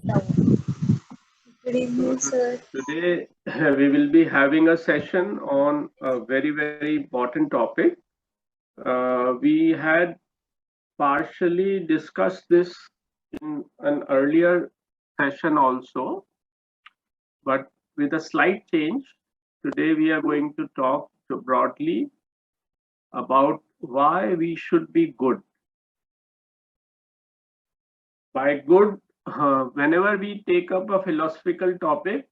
Good evening, sir. Today we will be having a session on a very important topic. We had partially discussed this in an earlier session also, but with a slight change. Today we are going to talk broadly about why we should be good. By good, whenever we take up a philosophical topic,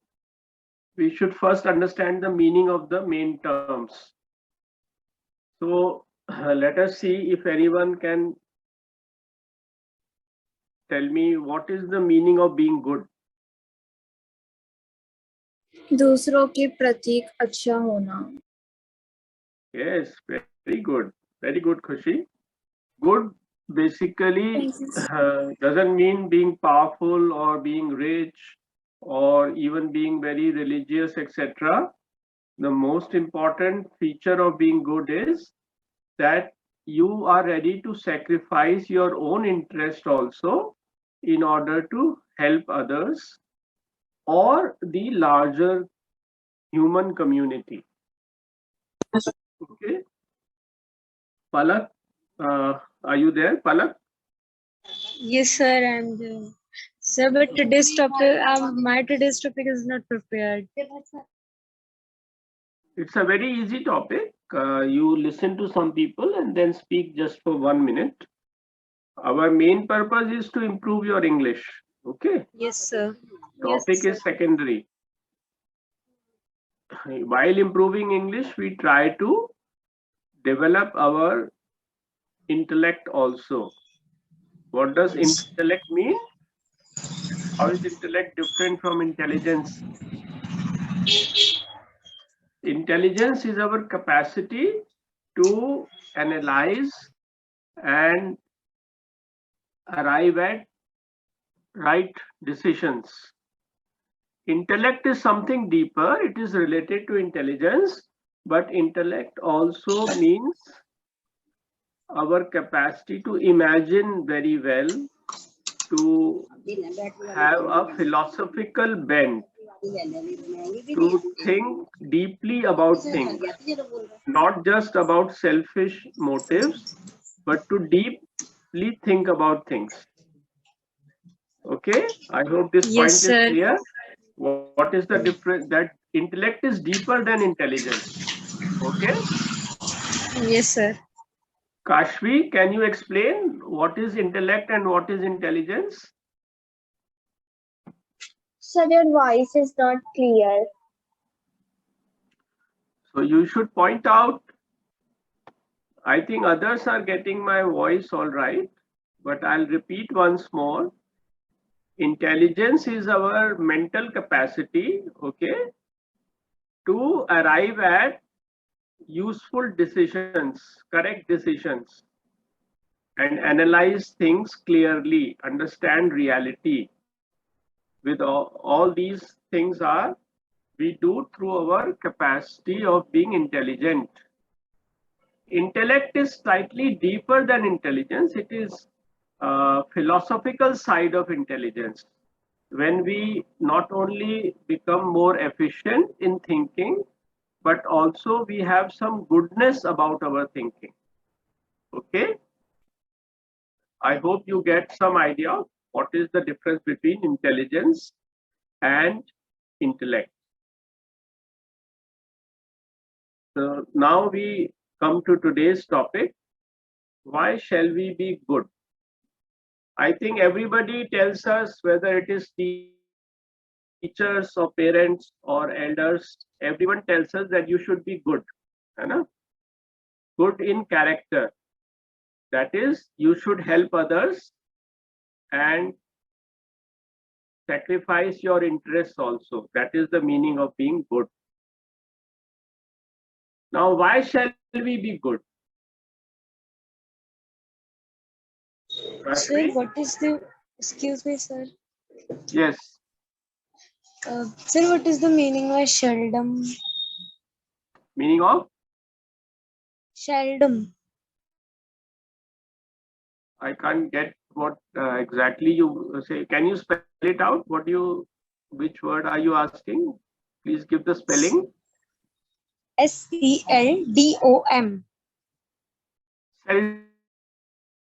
we should first understand the meaning of the main terms. So let us see if anyone can tell me what is the meaning of being good. दूसरों के प्रति अच्छा होना. Yes, very good, Khushi. Good basically doesn't mean being powerful or being rich or even being very religious, etc. The most important feature of being good is that you are ready to sacrifice your own interest also in order to help others or the larger human community. Okay, Palak, are you there, Palak? Yes, sir, I'm there. Sir, but my today's topic is not prepared. It's a very easy topic. You listen to some people and then speak just for 1 minute. Our main purpose is to improve your English. Okay, Yes, sir. topic is secondary. While improving English, we try to develop our intellect also. What does intellect mean? How is intellect different from intelligence? Intelligence is our capacity to analyze and arrive at right decisions. Intellect is something deeper, it is related to intelligence, but intellect also means our capacity to imagine very well, to have a philosophical bent, to think deeply about things, not just about selfish motives, but to deeply think about things. Okay, I hope this Yes, point is sir. clear. What is the difference? That intellect is deeper than intelligence. Okay, Yes, sir. Kashvi, can you explain what is intellect and what is intelligence? Sir, your voice is not clear. So you should point out. I think others are getting my voice all right, but I'll repeat once more. Intelligence is our mental capacity, okay, to arrive at useful decisions, correct decisions, and analyze things clearly, understand reality. With all these things are we do through our capacity of being intelligent. Intellect is slightly deeper than intelligence. It is a philosophical side of intelligence. When we not only become more efficient in thinking, but also we have some goodness about our thinking. Okay, I hope you get some idea of what is the difference between intelligence and intellect. So now we come to today's topic. Why shall we be good? I think everybody tells us, whether it is teachers or parents or elders, everyone tells us that you should be good. है ना? Good in character. That is, you should help others and sacrifice your interests also. That is the meaning of being good. Now, why shall we be good? Sir, Rashmi? what is the? Excuse me, sir. Yes. Sir, what is the meaning of seldom? Meaning of? Seldom. I can't get what exactly you say. Can you spell it out? Which word are you asking? Please give the spelling. seldom.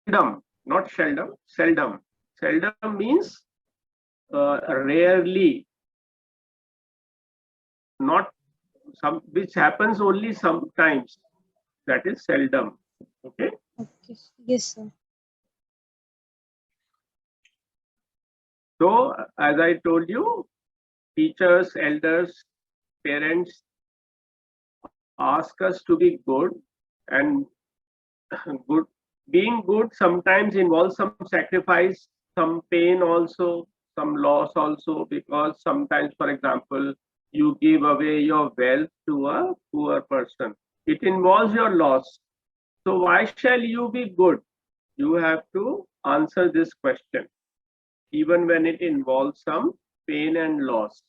Seldom, not seldom. Seldom. Seldom means rarely, not some, which happens only sometimes. That is seldom. Okay. Okay. Yes, sir. So, as I told you, teachers, elders, parents ask us to be good, and good, being good sometimes involves some sacrifice, some pain also, some loss also, because sometimes, for example, you give away your wealth to a poor person. It involves your loss. So why shall you be good? You have to answer this question, even when it involves some pain and loss.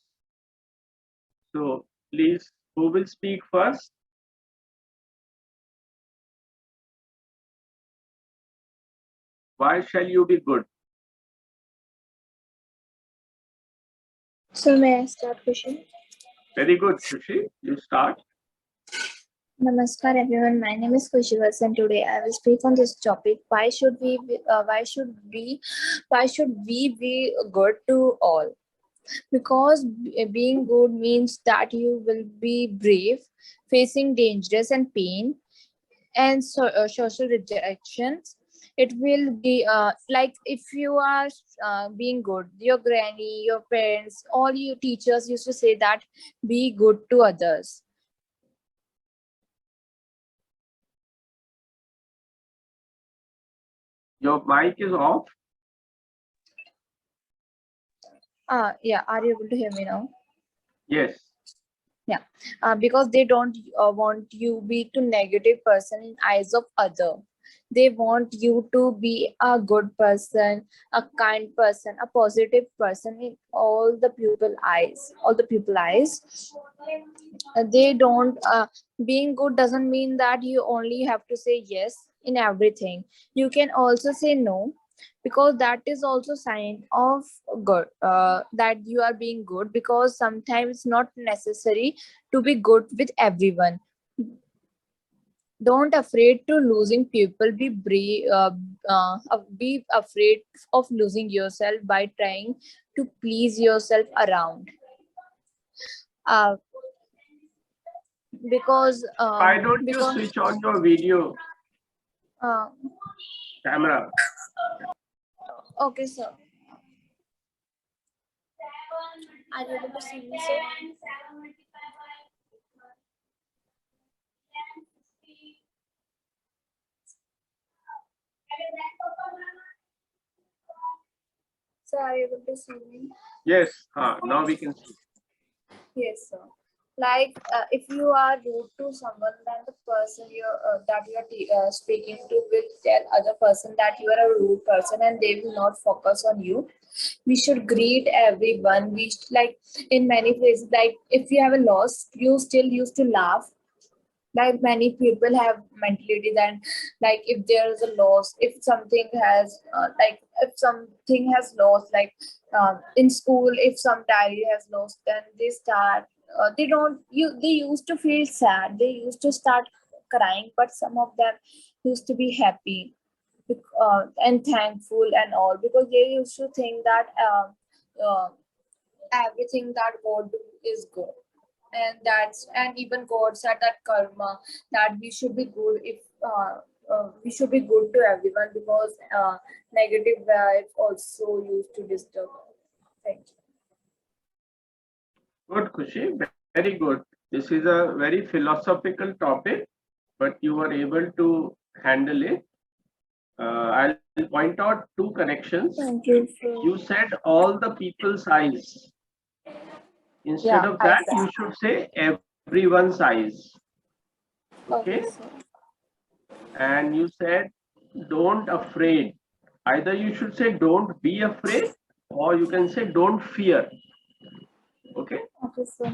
So please, who will speak first? Why shall you be good? So may I start, question? Very good, Khushi. You start. Namaskar everyone. My name is Kushivas and today I will speak on this topic. Why should we be good to all? Because being good means that you will be brave, facing dangers and pain, and social rejections. It will be like if you are being good, your granny, your parents, all your teachers used to say that be good to others. Your mic is off. Yeah, are you able to hear me now? Yes. Yeah, because they don't want you be to negative person in eyes of other. They want you to be a good person, a kind person, a positive person in all the people eyes. They don't being good doesn't mean that you only have to say yes in everything. You can also say no, because that is also sign of good, that you are being good, because sometimes it's not necessary to be good with everyone. Don't afraid to losing people. Be brave, be afraid of losing yourself by trying to please yourself around, uh, Why don't you because switch on your video uh, camera? okay sir, are you able to see me, sir? Sir, are you able to see me? Yes. Now we can see. Yes, sir. Like if you are rude to someone, then the person you are speaking to will tell other person that you are a rude person, and they will not focus on you. We should greet everyone. Like in many places, like if you have a loss, you still used to laugh. Like many people have mentality that, like if there is a loss, if something has if something has lost, like in school, if some diary has lost, then they start they don't you they used to feel sad, they used to start crying, but some of them used to be happy and thankful and all, because they used to think that everything that God do is good, and even God said that karma, that we should be good, if we should be good to everyone, because negative vibes also used to disturb us. Thank you. Good, Khushi. Very good. This is a very philosophical topic, but you were able to handle it. I'll point out two corrections. Thank you. You said all the people's eyes. Instead Yeah, of I that, said. you should say everyone's eyes. Okay, Okay. sir. And you said don't afraid. Either you should say don't be afraid, or you can say don't fear. Okay. Okay, sir.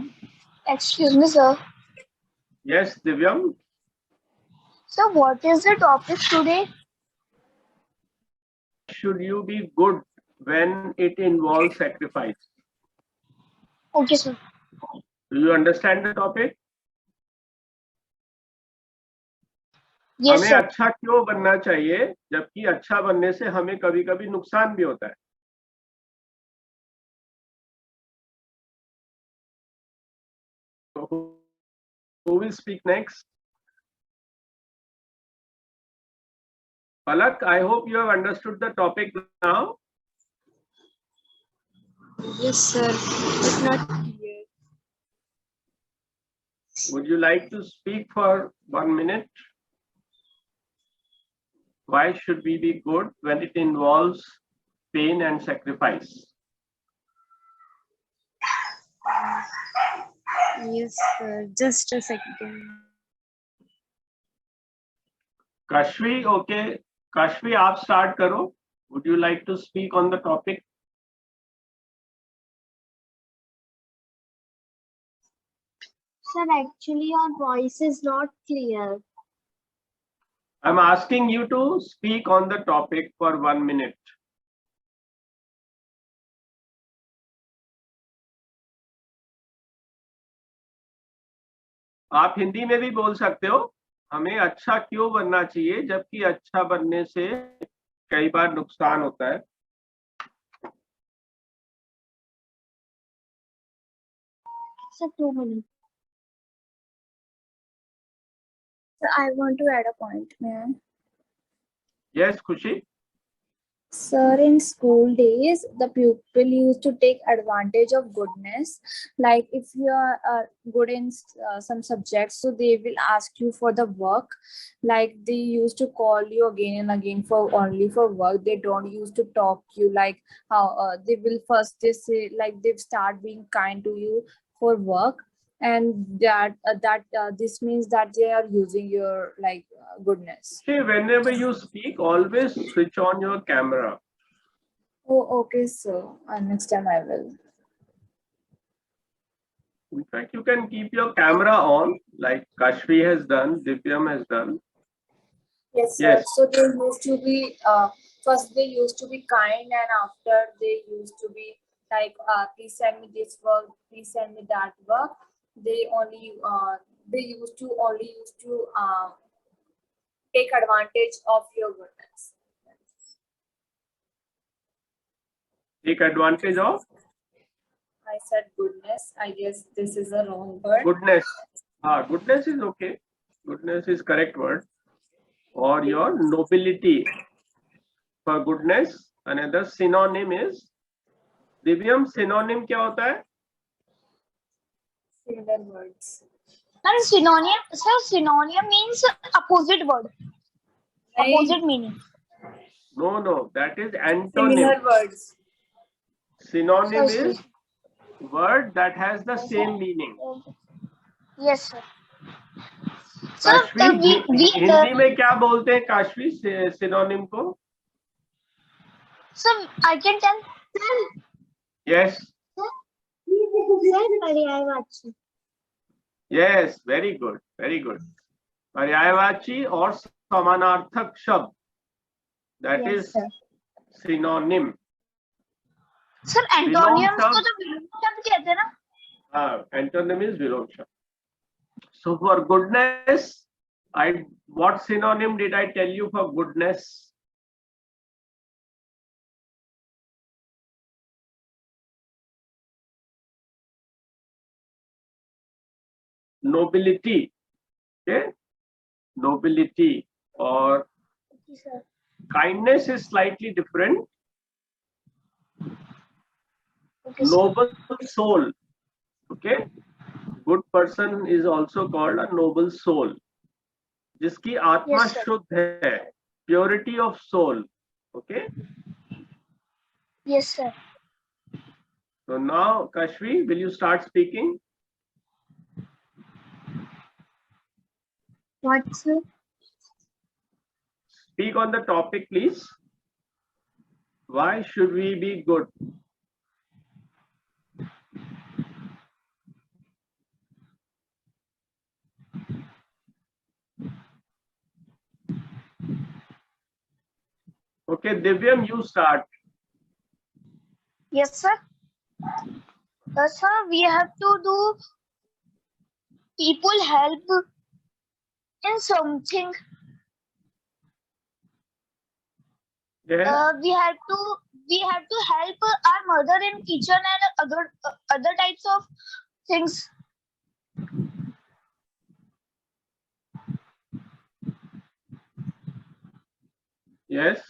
Excuse me, sir. Yes, Divyam. So, what is the topic today? should you be good when it involves sacrifice? Okay, sir. Do you understand the topic? Yes, हमें sir. अच्छा क्यों बनना चाहिए जबकि अच्छा बनने से हमें कभी कभी नुकसान भी होता है? So who will speak next? Palak, I hope you have understood the topic now. Yes, sir, but not clear. Would you like to speak for 1 minute? Why should we be good when it involves pain and sacrifice? Yes, sir, just a second. Kashvi, okay. Kashvi, आप start करो. Would you like to speak on the topic? Sir, actually, your voice is not clear. I'm asking you to speak on the topic for 1 minute. आप हिंदी में भी बोल सकते हो. हमें अच्छा क्यों बनना चाहिए जबकि अच्छा बनने से कई बार नुकसान होता है. Sir, 2 minutes. So I want to add a point, may I? Yes, Khushi. Sir, in school days, the pupil used to take advantage of goodness. Like if you are good in some subjects, so they will ask you for the work. Like they used to call you again and again for only for work. They don't used to talk you like how they will first they say like they start being kind to you for work, and this means that they are using your like goodness. See, whenever you speak, always switch on your camera. Oh, okay, sir. Next time I will. In fact, you can keep your camera on, like Kashvi has done, Divyam has done. Yes, sir. Yes. So they used to be first they used to be kind, and after they used to be like, please send me this work, please send me that work. They used to take advantage of your goodness. Take advantage of I said goodness. I guess this is a wrong word. goodness. Goodness is okay. Goodness is correct word. Or your nobility. For goodness, another synonym is Divyam. Synonym क्या होता है? Similar words. Sir, synonym means opposite word. Opposite meaning. No, that is antonym. Similar words. Synonym Sir, is word that has the same meaning. yes, sir. Sir, Kashvi, Hindi में क्या बोलते हैं Kashvi synonym को? Sir, I can tell. Yes. Yes, very good, very good. पर्यायवाची और समानार्थक शब्द, that Yes, is sir. synonym. Sir, antonyms शब्द, को तो विलोम शब्द कहते हैं ना? Antonym is विलोम शब्द. So for goodness, what synonym did I tell you for goodness? Nobility. Okay, nobility or kindness is slightly different. Okay, Noble soul. Okay, good person is also called a noble soul. जिसकी आत्मा Yes, sir. शुद्ध है, purity of soul. Okay. Yes, sir. So now, Kashvi, will you start speaking? What, sir? Speak on the topic, please. Why should we be good? Okay, Divyam, you start. Yes, sir. Sir, we have to do people help in something. Yes. We have to help our mother in kitchen and other types of things. Yes.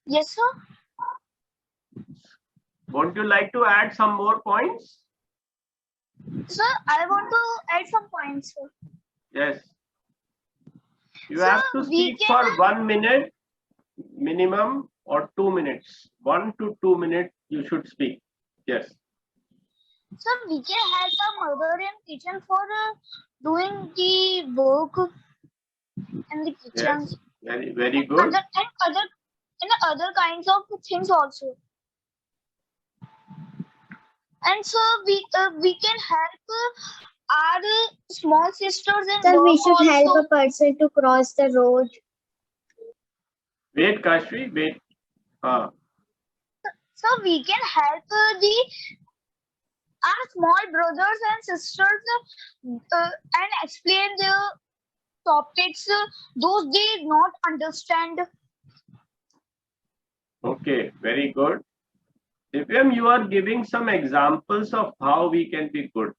Yes, sir. Would you like to add some more points? Sir, I want to add some points, sir. Yes. You Sir, have to we speak can for 1 minute minimum or 2 minutes. 1 to 2 minutes you should speak. Yes. Sir, we can help our mother in kitchen for doing the work in the kitchen. Yes. Very good. Other kinds of things also. And so we can help our small sisters in Sir, we work should help also. a person to cross the road. Wait, Kashvi, wait. So we can help our small brothers and sisters and explain the topics those they not understand. Okay, very good. Divyam, you are giving some examples of how we can be good.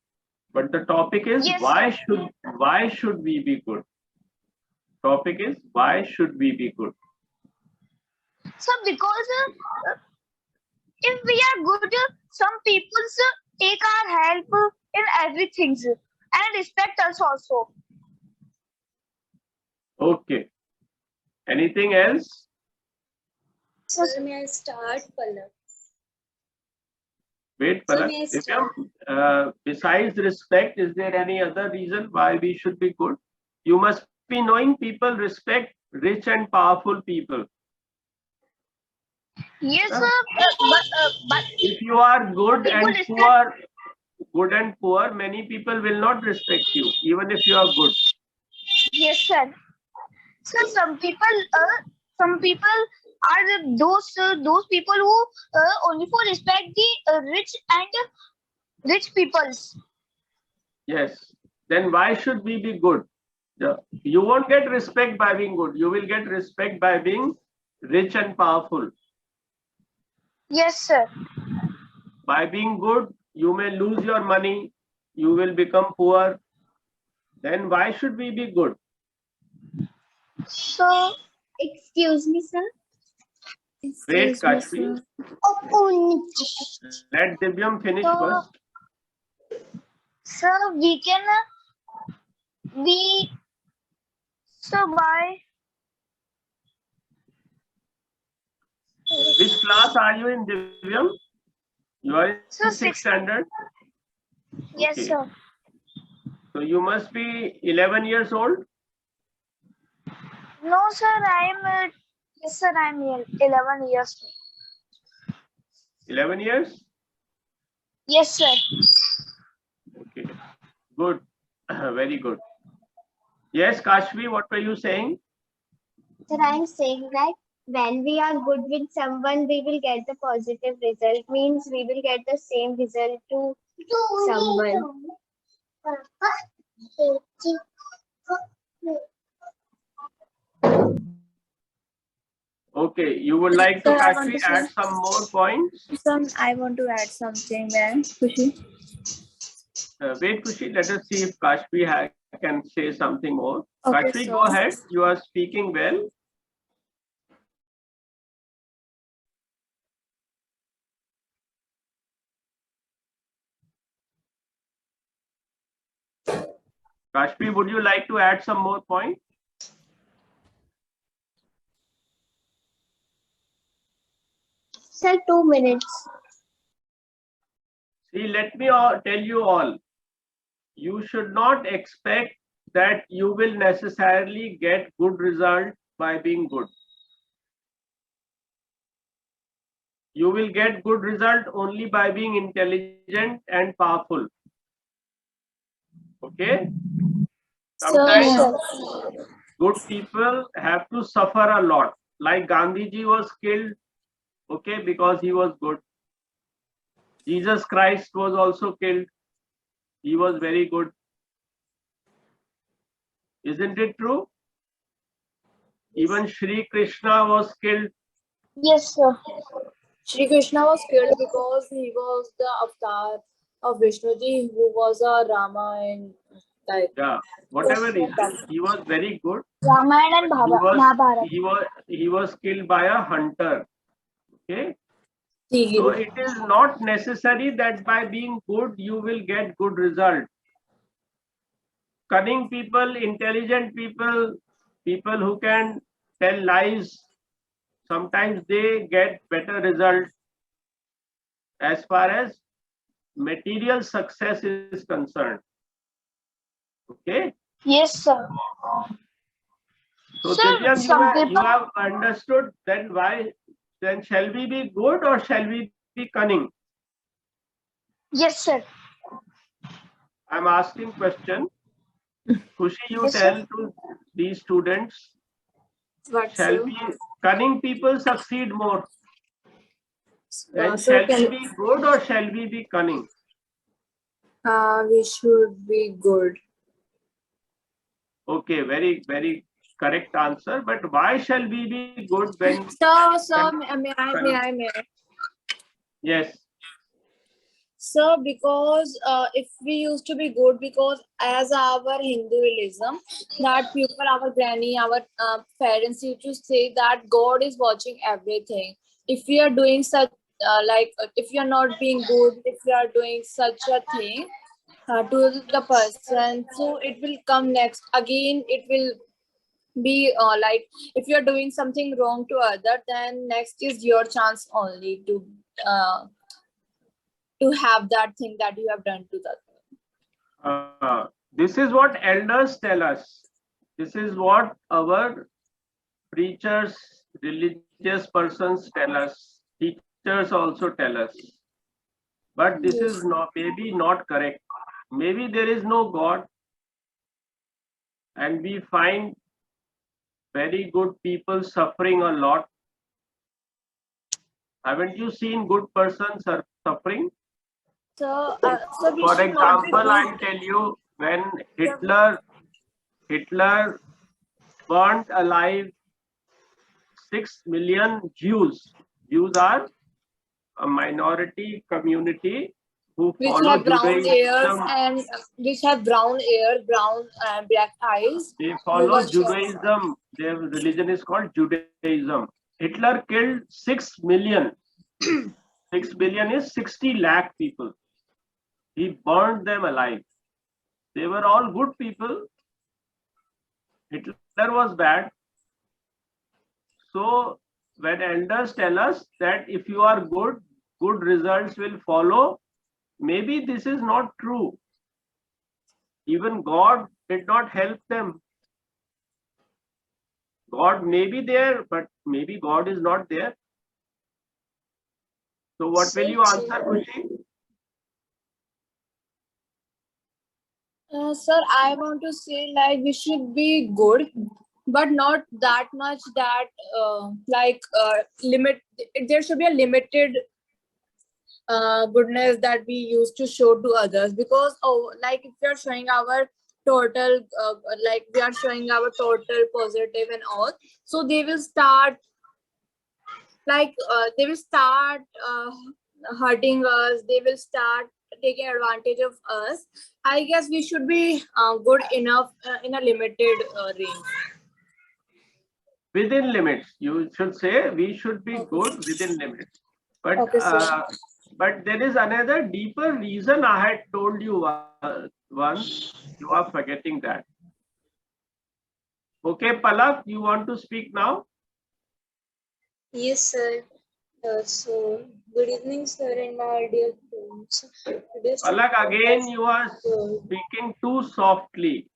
But the topic is Yes, why sir. should we be good? Topic is why should we be good? So because if we are good, some people take our help in everything and respect us also. Okay. Anything else? Sir, may I start, Palak? Wait, So Palak. may I Divyam, besides respect, is there any other reason why we should be good? You must be knowing people respect rich and powerful people. Yes, Huh? but If you are good people and respect. poor, many people will not respect you, even if you are good. Yes, sir. So some people are those people who only for respect the rich and rich peoples. Yes. Then why should we be good? You won't get respect by being good. You will get respect by being rich and powerful. Yes, sir. By being good, you may lose your money. You will become poor. Then why should we be good? So Excuse me, sir. Wait, Kashvi. Let Divyam finish So- first. sir, we can we so by Which class are you in, Divyam? You are in so 6th six. standard. Yes, Okay. sir. So you must be 11 years old. No, sir. Yes, sir. I'm 11 years. 11 years? Yes, sir. Okay. Good. Very good. Yes, Kashvi, what were you saying? Sir, I'm saying that when we are good with someone, we will get the positive result. Means we will get the same result to someone. Okay, you would like to Sir, I want Kashvi to add say some more points? I want to add something there, Kushi. Wait, Kushi, let us see if Kashvi can say something more. Okay, Kashvi, so- go ahead. You are speaking well. Kashvi, would you like to add some more points? Sir, 2 minutes. See, let me tell you all. You should not expect that you will necessarily get good result by being good. You will get good result only by being intelligent and powerful. Okay? Sometimes good people have to suffer a lot. like Gandhiji was killed, okay, because he was good. Jesus Christ was also killed. He was very good. Isn't it true? Even Shri Krishna was killed. Yes, sir. Shri Krishna was killed because he was the avatar of Vishnuji, who was a Rama and like Yeah, whatever reason, he was very good. Ramayana and Mahabharata. He was killed by a hunter. Okay. So Tigir. it is not necessary that by being good you will get good result. Cunning people, intelligent people, people who can tell lies, sometimes they get better result as far as material success is concerned. Okay. Yes, sir. So Sir, Divyam, some you people. have understood then why, then shall we be good or shall we be cunning? Yes, sir. I'm asking question. Khushi, you Yes, tell sir. to these students, What shall so? we cunning people succeed more? And So shall we can be good or shall we be cunning? we should be good. Okay, very, very correct answer. But why shall we be good when So may cunning? I? Yes. So because if we used to be good, because as our Hinduism, that people, our granny, our parents used to say that God is watching everything. If we are doing such if you are not being good, if you are doing such a thing to the person, so it will come next again. It will be if you are doing something wrong to other, then next is your chance only uh, to have that thing that you have done to the This is what elders tell us. This is what our preachers, religious persons tell us. Teachers also tell us. But this is Yes. not maybe not correct. Maybe there is no God, and we find very good people suffering a lot. Haven't you seen good persons are suffering? So we For should not be example, good. I'll tell you when Hitler burnt alive 6 million Jews. Jews are a minority community who Which follow have brown ears Judaism. and which have brown hair, brown black eyes. They Who follow was Judaism. Their religion is called Judaism. Hitler killed 6 million. 6 million is 60 lakh people. He burned them alive. They were all good people. Hitler was bad. So when elders tell us that if you are good, good results will follow, maybe this is not true. Even God did not help them. God may be there, but maybe God is not there. So what will you answer, Khushi? Sir, I want to say like we should be good, but not that much that limit. There should be a limited goodness that we used to show to others, because like if we are showing our total we are showing our total positive and all, so they will start hurting us, they will start taking advantage of us. I guess we should be good enough in a limited range. Within limits. You should say we should be Okay. good within limits. But Okay, sir. but there is another deeper reason I had told you once. You are forgetting that. Okay, Palak, you want to speak now? Yes, sir. So, good evening, sir, and my dear friends. Today's Palak, topic again is you are speaking too softly.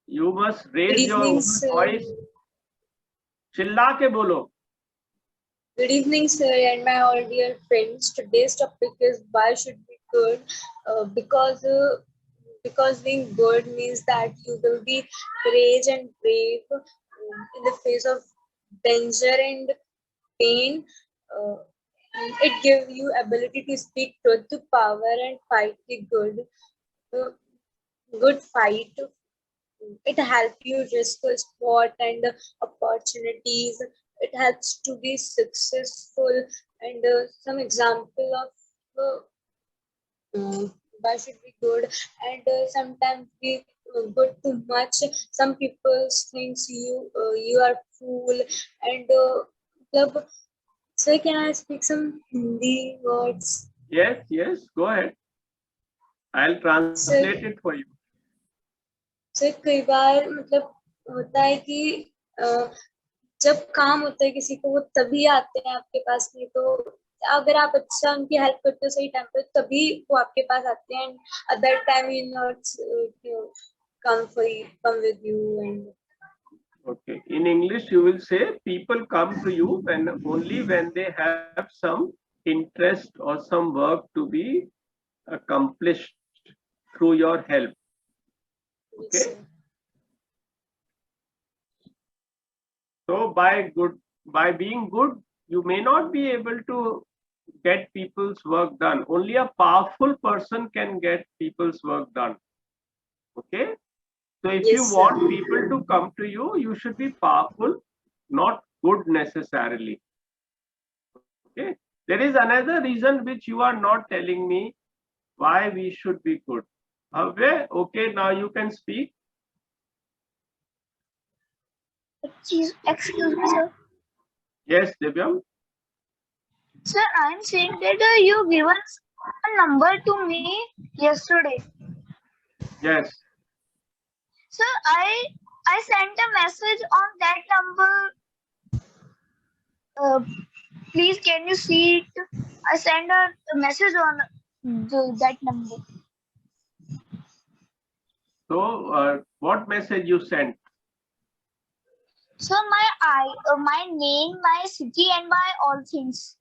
You must good raise your evening, sir. voice. चिल्ला के बोलो. Good evening, sir, and my all dear friends. Today's topic is why should be good? Because being good means that you will be courage and brave in the face of danger and pain. Uh, it gives you ability to speak truth to power and fight the good fight. It helps you risk a spot and opportunities. It helps to be successful. And some example of why should be good, and sometimes be good too much. Some people thinks you are fool, and मतलब, so can I speak some Hindi words? Yes, yes, go ahead. I'll translate it for you. So कई बार मतलब होता है कि जब काम होता है किसी को वो तभी आते हैं आपके पास, नहीं तो अगर आप अच्छा उनकी हेल्प करते हो सही टाइम पे तभी वो आपके पास आते हैं. Other time you not come with you. And Okay. In English, you will say people come to you when only when they have some interest or some work to be accomplished through your help. Okay. So by being good, you may not be able to get people's work done. Only a powerful person can get people's work done. Okay. So if you want people to come to you, you should be powerful, not good necessarily. Okay. There is another reason which you are not telling me why we should be good. Okay, now you can speak. Excuse me, sir. Yes, Divyam. Sir, I'm saying that you given a number to me yesterday. Yes. Sir, I sent a message on that number. Please, can you see it? I sent a message on that number. So, what message you sent? So my name, my city, and my all things.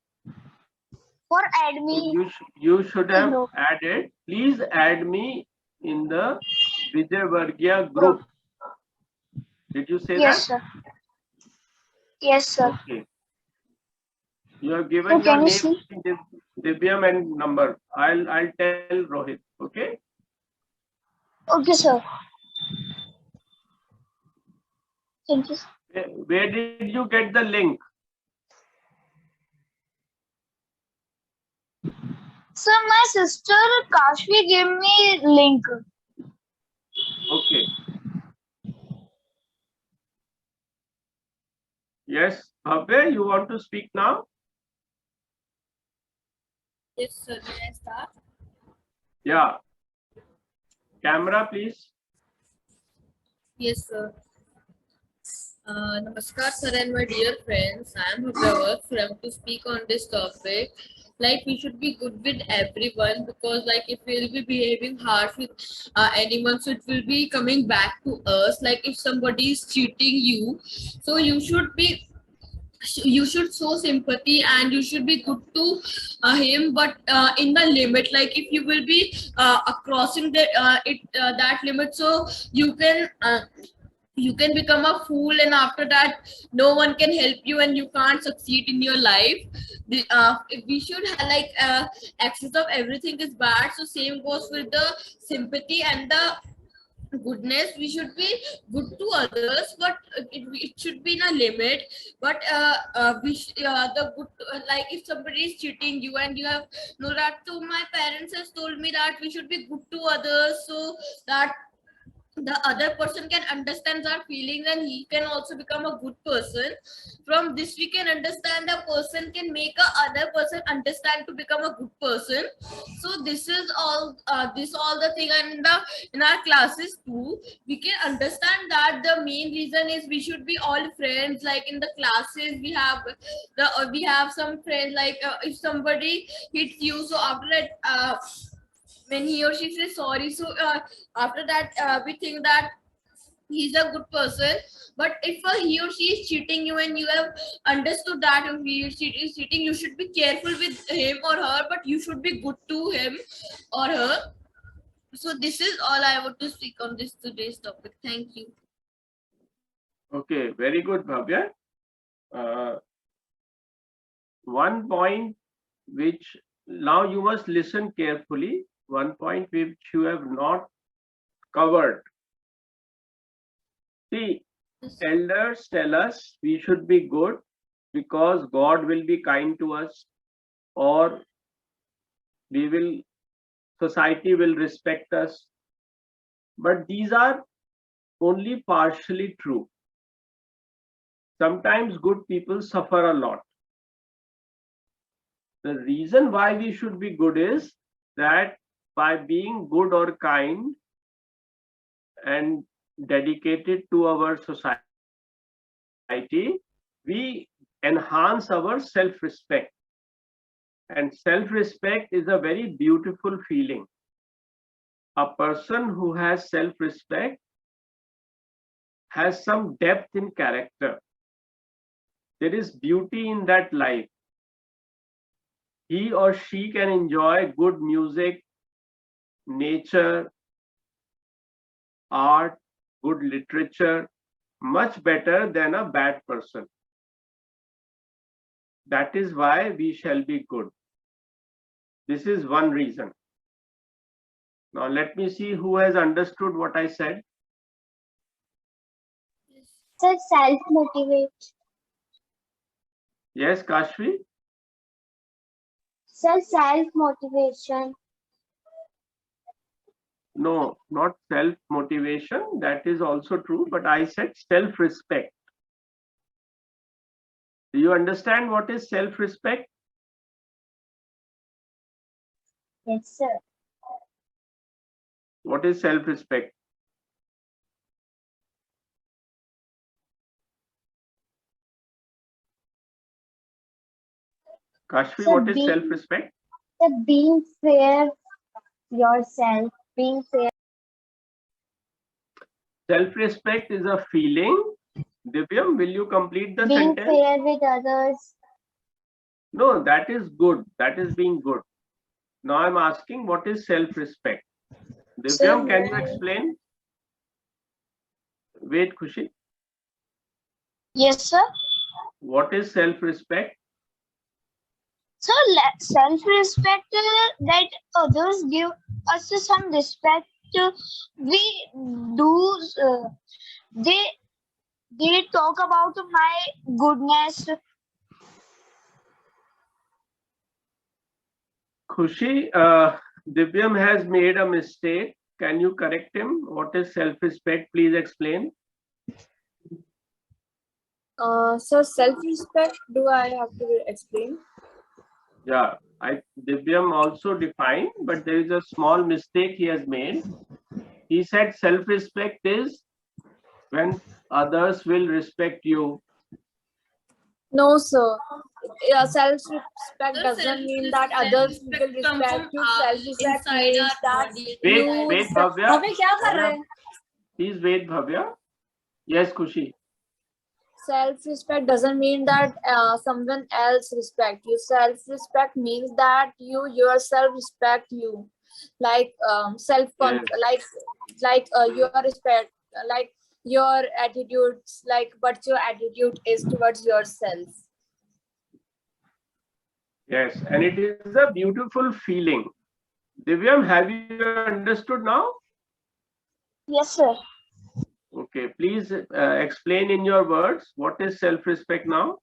For add me. You should have added. Please add me in the Vijay Varghya group. Did you say yes, that? Sir. Yes, sir. Okay. You have given your name, Divyam, and number. I'll tell Rohit. Okay. Okay, sir. Thank you. Where did you get the link? Sir, my sister Kashvi gave me link. Okay. Yes, Bhavya, you want to speak now? Yes, sir. May I start? Yeah. Camera, please. Yes, sir. Namaskar, sir, and my dear friends. I am Bhavya from to speak on this topic. Like, we should be good with everyone, because like if we'll be behaving harsh with anyone, so it will be coming back to us. Like if somebody is cheating you, so you should show sympathy and you should be good to him, but in the limit. Like if you will be crossing that limit, so you can become a fool, and after that no one can help you and you can't succeed in your life. We should have like excess of everything is bad, so same goes with the sympathy and the goodness. We should be good to others, but it should be in a limit. But the good, like if somebody is cheating you and you have no that, so my parents has told me that we should be good to others, so that the other person can understand our feelings and he can also become a good person. From this we can understand the person can make a other person understand to become a good person. So this is all all the thing. And in our classes too, we can understand that the main reason is we should be all friends. Like in the classes we have some friends, like if somebody hits you, so after that when he or she says sorry, so after that we think that he's a good person. But if he or she is cheating you and you have understood that if he or she is cheating, you should be careful with him or her, but you should be good to him or her. So this is all I want to speak on this today's topic. Thank you. Okay, very good, Bhavya. one point which now you must listen carefully, one point which you have not covered. See, elders tell us we should be good because God will be kind to us, or society will respect us. But these are only partially true. Sometimes good people suffer a lot. The reason why we should be good is that by being good or kind and dedicated to our society, we enhance our self-respect. And self-respect is a very beautiful feeling. A person who has self-respect has some depth in character. There is beauty in that life. He or she can enjoy good music, nature, art, good literature, much better than a bad person. That is why we shall be good. This is one reason. Now let me see who has understood what I said. Sir, self-motivate. Yes, Kashvi? Sir, self-motivation. No, not self-motivation. That is also true, but I said self-respect. Do you understand what is self-respect? Yes, sir. What is self-respect? Kashvi, So what is being- self-respect? Sir, being fair yourself, being fair. Self-respect is a feeling. Divyam, will you complete the Being sentence? fair with others. No, that is good. That is being good. Now I'm asking, what is self-respect? Divyam, can you explain? Wait, Khushi. Yes, sir. What is self-respect? So self-respect, that others give us some respect. We do. They talk about my goodness. Khushi, Divyam has made a mistake. Can you correct him? What is self-respect? Please explain. So self-respect, do I have to explain? Yeah, Divyam also defined, but there is a small mistake he has made. He said self-respect is when others will respect you. No, sir. Self-respect doesn't mean that others will respect you. Self-respect means that Wait, Bhavya. Please wait, Bhavya. Yes, Khushi. Self-respect doesn't mean that someone else respect you. Self-respect means that you yourself respect you, like your respect, like your attitudes, like what your attitude is towards yourself. Yes, and it is a beautiful feeling. Divyam, have you understood now? Yes, sir. Okay, please explain in your words what is self-respect now.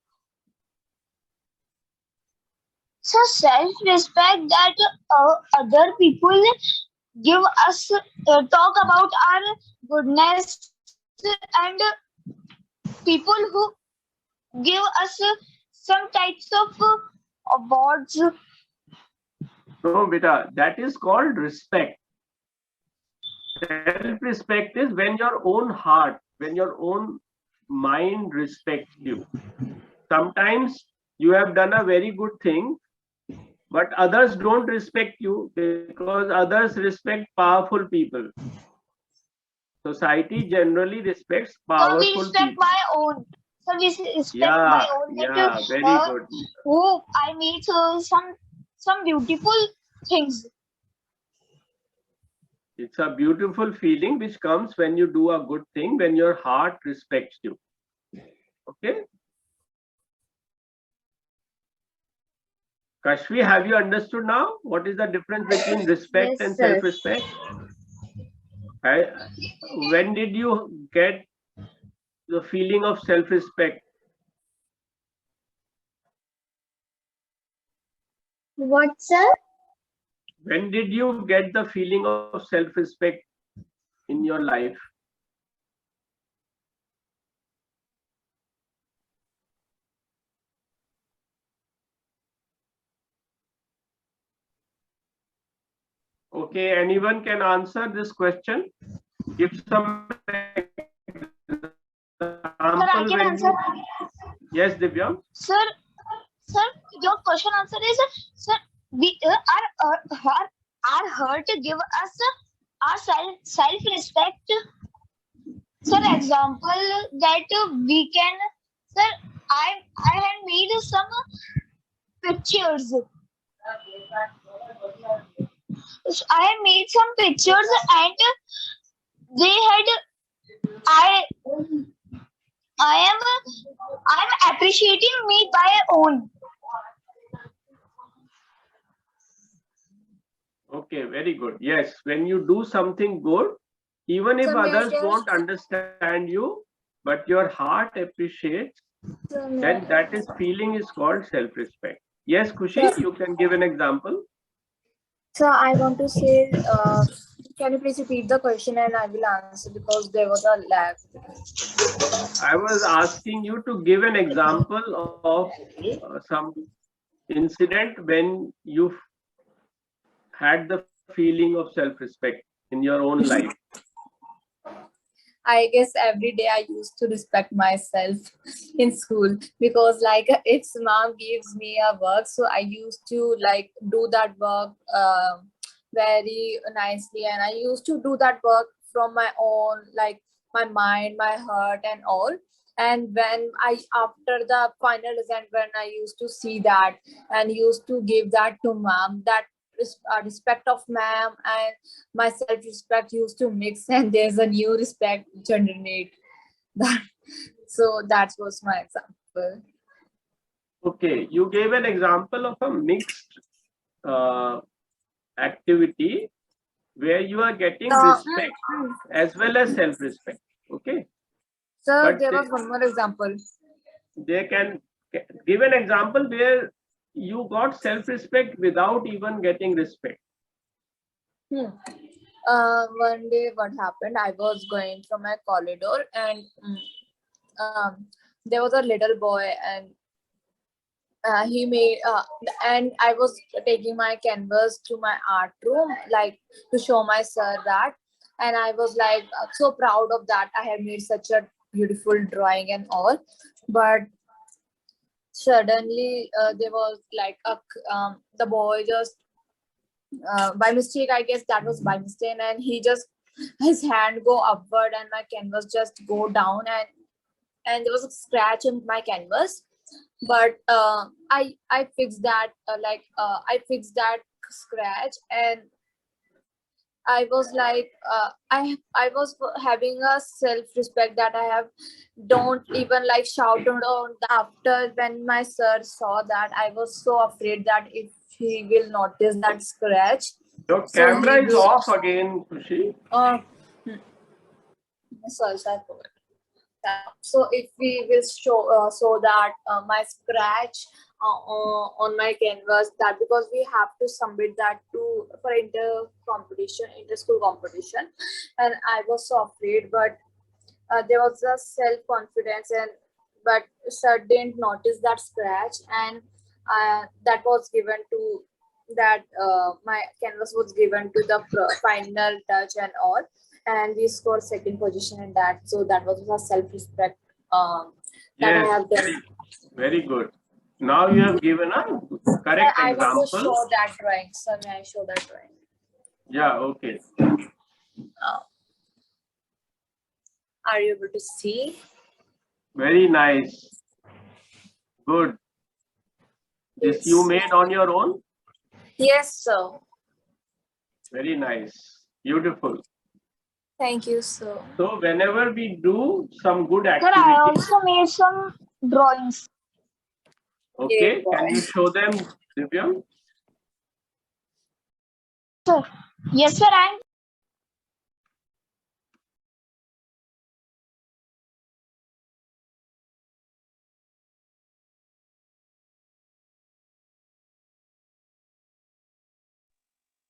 So self-respect, that other people give us talk about our goodness, and people who give us some types of awards. No, beta, that is called respect. Self-respect is when your own heart, when your own mind respects you. Sometimes you have done a very good thing, but others don't respect you because others respect powerful people. Society generally respects So we powerful respect people. my own. So we respect my own. That, Very good. oh, I meet some beautiful things. It's a beautiful feeling which comes when you do a good thing, when your heart respects you. Okay? Kashvi, have you understood now what is the difference between respect Yes, and sir. self-respect? When did you get the feeling of self-respect? What, sir? When did you get the feeling of self-respect in your life? Okay, anyone can answer this question? Give some example. Sir, I can answer. Yes, Divya. Sir, sir, your question answer is, sir, we our hurt give us our self respect. Sir, example that we can, sir, I had made some pictures. I had made some pictures and they had I I'm appreciating me by own. Okay, very good. Yes, when you do something good, even if Sir, may I others share? won't understand you, but your heart appreciates, Sir, may then I- that is feeling is called self-respect. Yes, Kushi, Sir. you can give an example. Sir, I want to say, can you please repeat the question and I will answer because there was a lag. I was asking you to give an example of some incident when you had the feeling of self-respect in your own life. I guess every day I used to respect myself in school because like if mom gives me a work, so I used to like do that work very nicely, and I used to do that work from my own, like my mind, my heart and all. And when I, after the final result, when I used to see that and used to give that to mom, that respect of ma'am and my self-respect used to mix, and there's a new respect generate that. So that was my example. Okay, you gave an example of a mixed activity where you are getting respect as well as self-respect. Okay, Sir, but there was one more example. they can give an example where you got self-respect without even getting respect. One day what happened, I was going from my corridor and there was a little boy, and he made and I was taking my canvas to my art room, like to show my sir that, and I was like so proud of that I have made such a beautiful drawing and all. But suddenly there was like a the boy just by mistake, I guess that was by mistake, and he just, his hand go upward and my canvas just go down, and there was a scratch in my canvas. But I fixed that I fixed that scratch, and I was like I was having a self respect that I have don't even like shouted on. After when my sir saw that, I was so afraid that if he will notice that scratch, Your so camera he is will off again, Kushi. sorry, I forgot. So if we will show so that my scratch on my canvas, that because we have to submit that to for inter school competition, and I was so afraid, but there was a self confidence, and but sir didn't notice that scratch, and that was given to that my canvas was given to the final touch and all, and we scored second position in that. So that was a self-respect that I Yes, have done. very good. Now you have given a correct I want to example. show that drawing. So may I show that drawing? Yeah, okay. Are you able to see? Very nice. Good. This you made on your own? Yes, sir. Very nice. Beautiful. Thank you, sir. So whenever we do some good Sir, activity, I also made some drawings. okay, can you show them Divyam? Sir. Yes, sir. I'm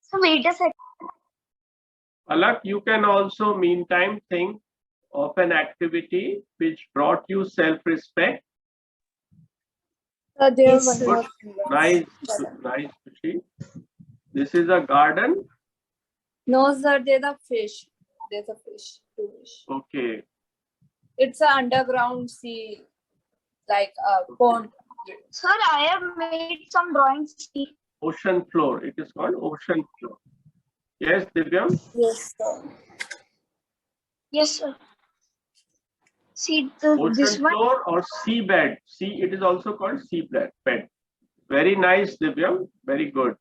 so wait a second. Alak, you can also meantime think of an activity which brought you self-respect. There Yes, one sir. more Good. thing. Nice, nice, Kushi. This is a garden. No, sir, there's a fish. There's a fish. Two fish. Okay. It's an underground sea, like a pond. Sir, I have made some drawings. Ocean floor. It is called ocean floor. Yes, Divyam? Yes, sir. Yes, sir. See, Ocean this one. floor or seabed. Sea, it is also called seabed. Bed. Very nice, Divyam. Very good.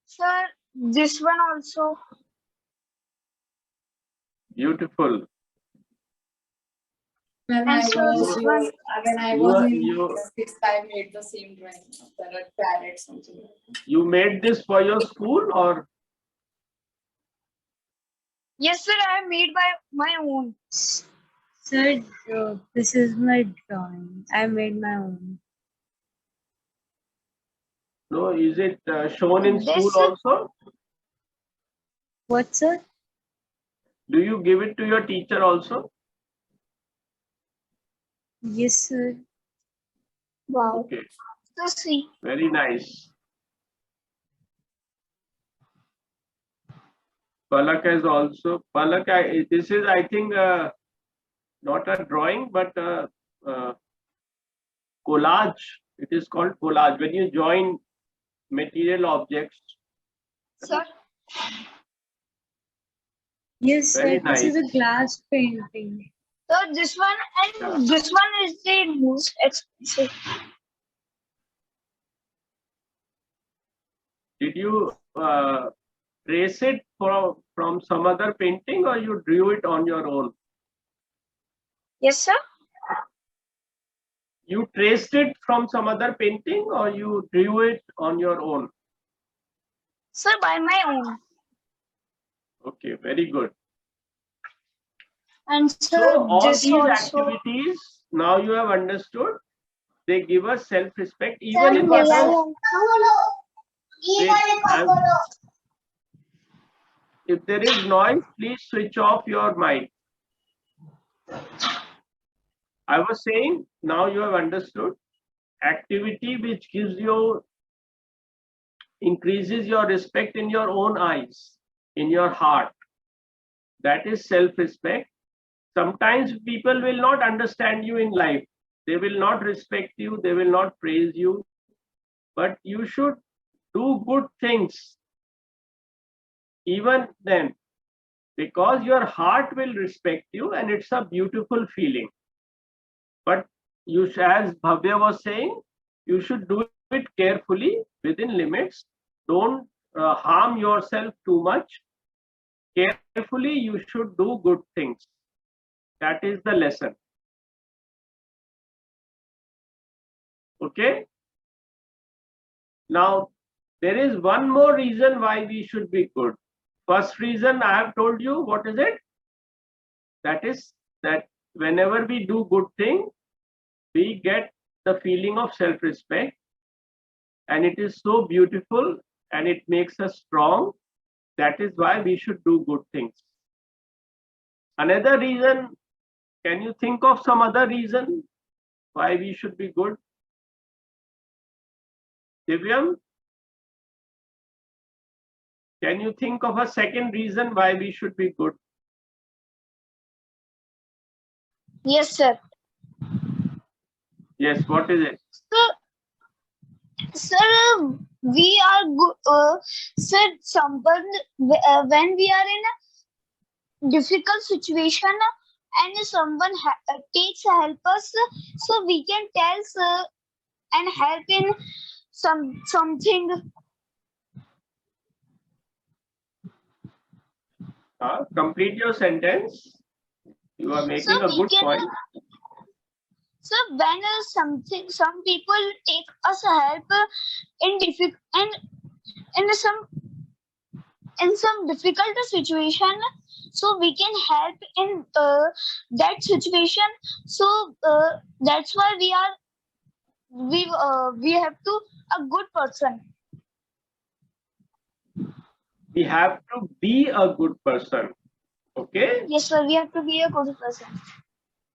Sir, this one also. Beautiful. When And sir, this one. when I You was are- in you- sixth, I made the same drawing of parrot something. You made this for your school or? Yes, sir. I have made by my own. Sir, this is my drawing. I made my own. No, is it shown in school This- also? What, sir? Do you give it to your teacher also? Yes, sir. Wow. Okay, So see. very nice. Palak is also, Palak, this is, I think, not a drawing, but collage. It is called collage. When you join material objects. Sir. Yes, Very sir. This is a nice. glass painting. So this one and this one is the most expensive. Did you trace it from some other painting or you drew it on your own? Yes, sir. You traced it from some other painting or you drew it on your own? Sir, by my own. Okay, very good. And So sir, all this these also. activities, now you have understood, they give us self-respect even in what if there is noise, please switch off your mic. I was saying, now you have understood, activity which gives you, increases your respect in your own eyes, in your heart. That is self-respect. Sometimes people will not understand you in life. They will not respect you. They will not praise you. But you should do good things even then, because your heart will respect you and it's a beautiful feeling. But you, as Bhavya was saying, you should do it carefully within limits. Don't harm yourself too much. Carefully, you should do good things. That is the lesson. Okay? Now, there is one more reason why we should be good. First reason I have told you, what is it? That is that whenever we do good thing, we get the feeling of self-respect, and it is so beautiful and it makes us strong. That is why we should do good things. Another reason, can you think of some other reason why we should be good? Divyam, can you think of a second reason why we should be good? Yes, sir. Yes, what is it? Sir, we are good. Sir, someone when we are in a difficult situation and someone takes help us, so we can tell sir and help in something. Complete your sentence. You are making So a we good can. point. So when some people take us help in some difficult situation, so we can help in that situation. So that's why we have to a good person. We have to be a good person. Okay? Yes, sir. We have to be a good person.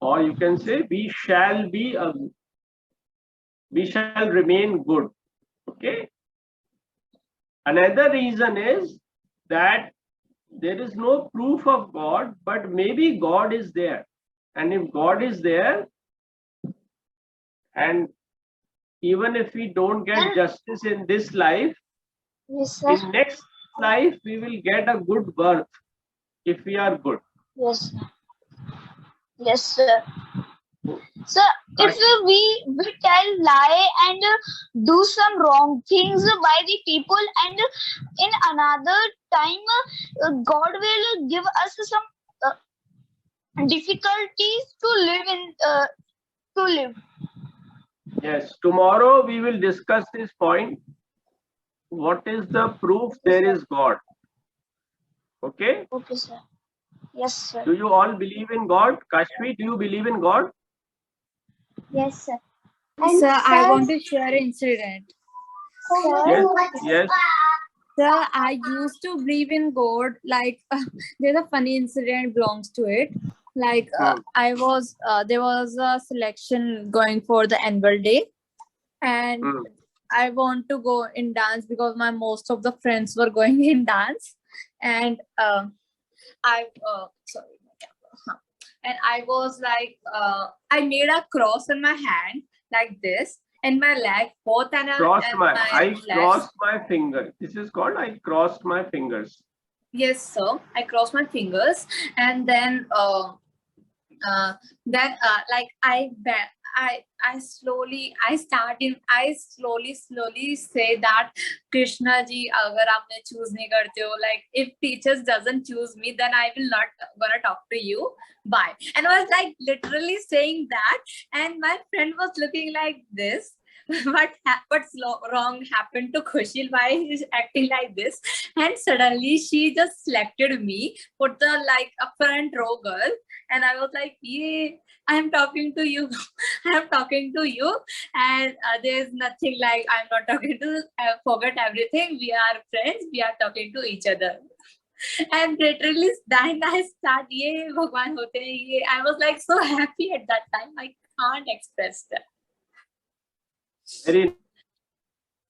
Or you can say we shall remain good. Okay? Another reason is that there is no proof of God, but maybe God is there. And if God is there, and even if we don't get justice in this life, Yes, sir. in next life we will get a good birth if we are good. Yes. Yes, sir. So if we tell lie and do some wrong things by the people, and in another time God will give us some difficulties to live. Yes, tomorrow we will discuss this point. What is the proof there is God? Okay? Okay, sir. Yes, sir. Do you all believe in God? Kashvi, do you believe in God? Yes, sir. Sir, I want to share an incident. Yes, yes. Sir, I used to believe in God. Like, there's a funny incident belongs to it. Like, there was a selection going for the annual day, and I want to go in dance because my most of the friends were going in dance, and and I was like, I made a cross in my hand like this, and my leg both, and I crossed my finger. This is called I crossed my fingers. Yes, sir. I crossed my fingers, and then like I slowly say that Krishna ji, agar aapne choose nahi karte ho, like if teachers doesn't choose me, then I will not gonna talk to you. Bye. And I was like literally saying that, and my friend was looking like this. What's wrong happened to Khushil? Why is acting like this? And suddenly she just selected me, put the like a front row girl, and I was like, yeah, I am talking to you. I am talking to you, and there's nothing like I'm not talking to. Forget everything. We are friends. We are talking to each other. And literally, then I start, ye Bhagwan hote hain, ye. I was like so happy at that time. I can't express that. Very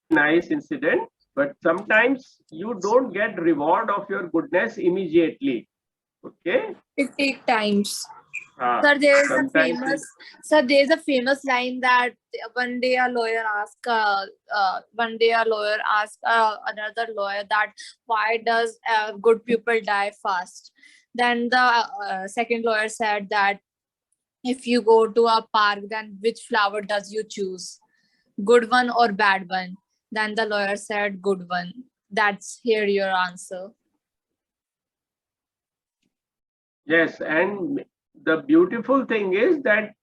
nice incident, but sometimes you don't get reward of your goodness immediately. Okay? It takes times. Sir, there's a famous line that one day a lawyer asked another lawyer that why does good people die fast? Then the second lawyer said that if you go to a park, then which flower does you choose? Good one or bad one? Then the lawyer said good one. That's here your answer. Yes, and the beautiful thing is that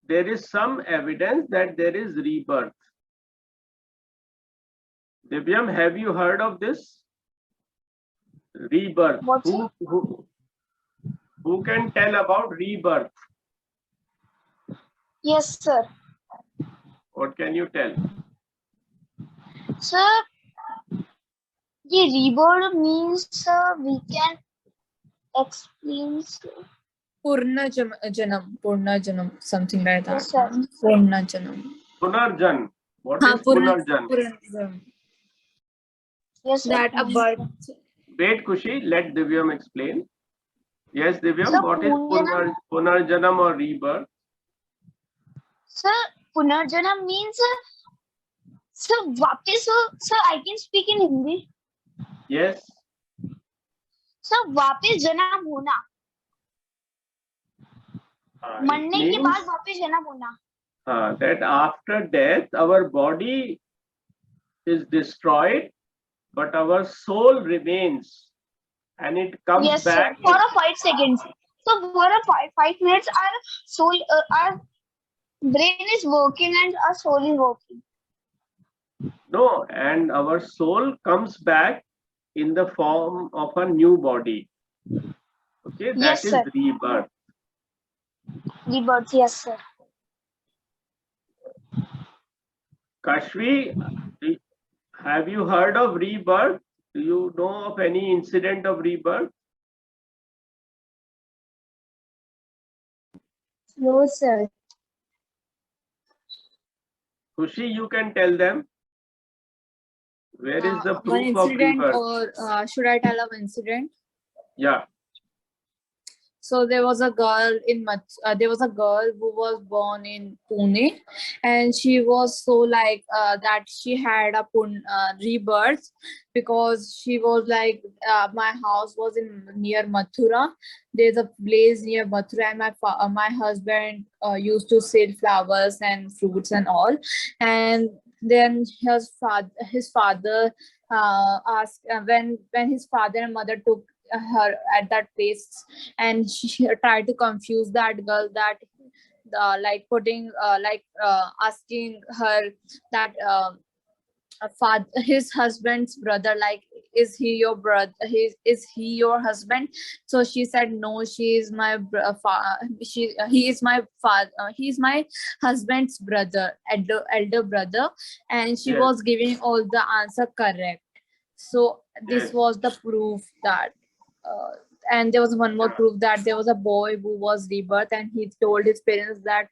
there is some evidence that there is rebirth. Divyam, have you heard of this? Rebirth. Who can tell about rebirth? Yes, sir. What can you tell? Sir, the rebirth means we can explain. Purna Janam, something like that. Yes, sir. Purna Janam. Punarjan. What is Punarjan? Yes, sir. That a birth. Wait, Kushi, let Divyam explain. Yes, Divyam, Sir, what is Punarjanam or rebirth? Sir, Punarjanam means sir, वापस sir, I can speak in Hindi. Yes. Sir, वापस जन्म होना. मरने के बाद वापस जन्म होना. That after death, our body is destroyed, but our soul remains, and it comes back. Yes, sir. For a 5 seconds. So for a 5 minutes, our soul, our Brain is working and our soul is working. No, and our soul comes back in the form of a new body. Okay, that Yes, is sir. rebirth. Rebirth, yes, sir. Kashvi, have you heard of rebirth? Do you know of any incident of rebirth? No, sir. Khushi, you can tell them. Where is the One proof of incident, rebirth? or should I tell an incident? Yeah. So there was a girl who was born in Pune, and she was so like that she had a rebirth, because she was like, my house was in near Mathura. There's a place near Mathura, and my husband used to sell flowers and fruits and all, and then his father asked, when his father and mother took her at that place, and she tried to confuse that girl, that like putting asking her that his husband's brother, like, is he your brother, is he your husband? So she said, no, she is my he is my father, he is my husband's brother, elder brother, and she Yes. was giving all the answer correct. So this Yes. was the proof that uh, and there was one more proof, that there was a boy who was rebirth, and he told his parents that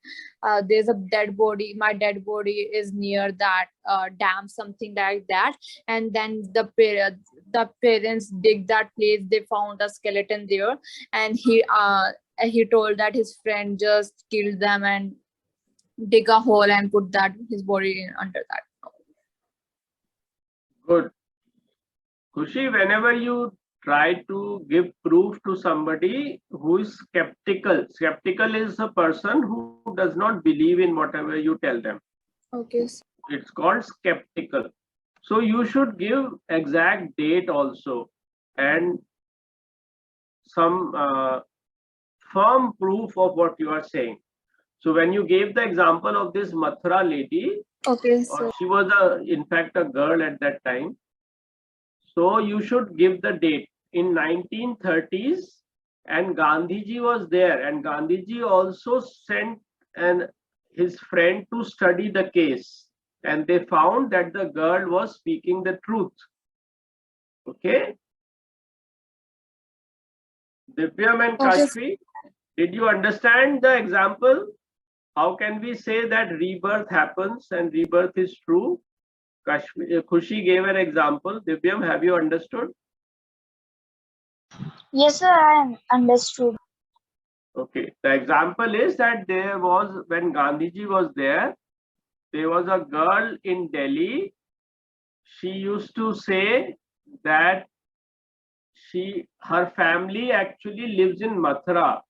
there's a dead body, my dead body is near that dam, something like that. And then the parents dig that place, they found a skeleton there, and he told that his friend just killed them and dig a hole and put that his body in under that. Good. Khushi, whenever you try to give proof to somebody who is skeptical is a person who does not believe in whatever you tell them. Okay. It's called skeptical. So you should give exact date also and some firm proof of what you are saying. So when you gave the example of this Mathura lady, Okay, or so she was in fact a girl at that time, so you should give the date in 1930s, and Gandhiji was there, and Gandhiji also sent his friend to study the case, and they found that the girl was speaking the truth. Okay, Divyam and okay. Kashvi, did you understand the example? How can we say that rebirth happens and rebirth is true? Khushi gave an example. Divyam, have you understood? Yes, sir, I understood. Okay. The example is that when Gandhiji was there was a girl in Delhi. She used to say that her family actually lives in Mathura.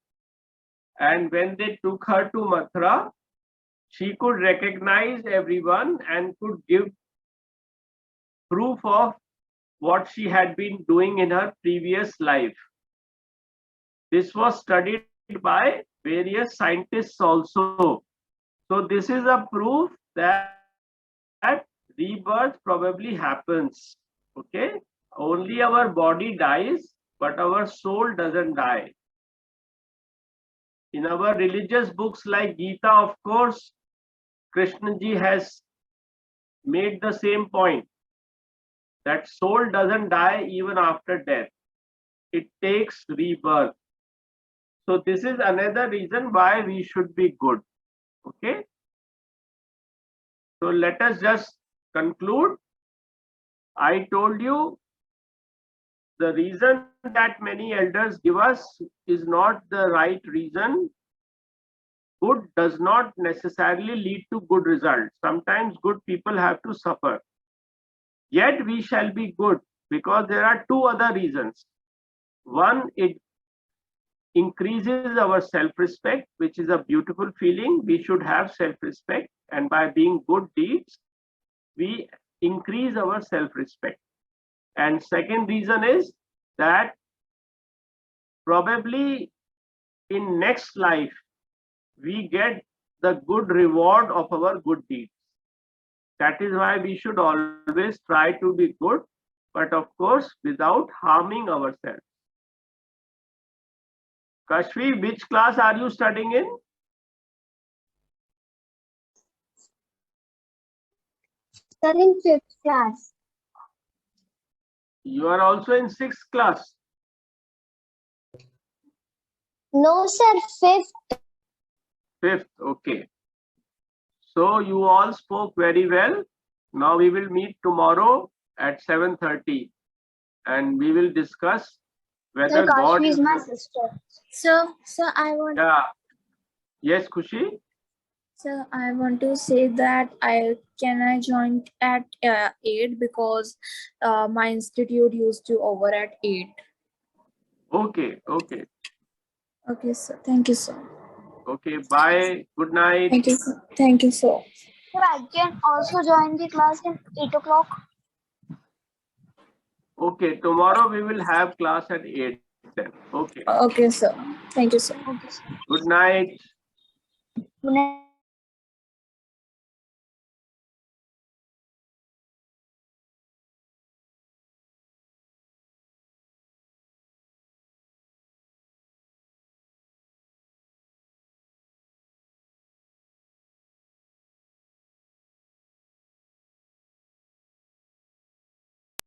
And when they took her to Mathura, she could recognize everyone and could give proof of what she had been doing in her previous life. This was studied by various scientists also. So this is a proof that rebirth probably happens. Okay? Only our body dies, but our soul doesn't die. In our religious books like Gita, of course, Krishna ji has made the same point, that soul doesn't die even after death. It takes rebirth. So this is another reason why we should be good. Okay? So let us just conclude. I told you the reason that many elders give us is not the right reason. Good does not necessarily lead to good results. Sometimes good people have to suffer. Yet we shall be good, because there are two other reasons. One, it increases our self-respect, which is a beautiful feeling. We should have self-respect, and by being good deeds, we increase our self-respect. And second reason is that probably in next life we get the good reward of our good deeds. That is why we should always try to be good, but of course without harming ourselves. Kashvi, which class are you studying in? Studying 5th class. You are also in 6th class. No, sir, 5th. 5th, okay. So you all spoke very well. Now we will meet tomorrow at 7:30 and we will discuss whether God Kashmi is is my sister. So I want. Yeah. Yes, Khushi? So I want to say that I join at 8 because my institute used to over at 8. Okay, okay. Okay, sir. Thank you, sir. Okay, bye. Good night. Thank you, sir. Thank you, sir. Sir, I can also join the class at 8 o'clock. Okay, tomorrow we will have class at 8 then. Okay. Okay, sir. Thank you, sir. Okay, sir. Good night. Good night.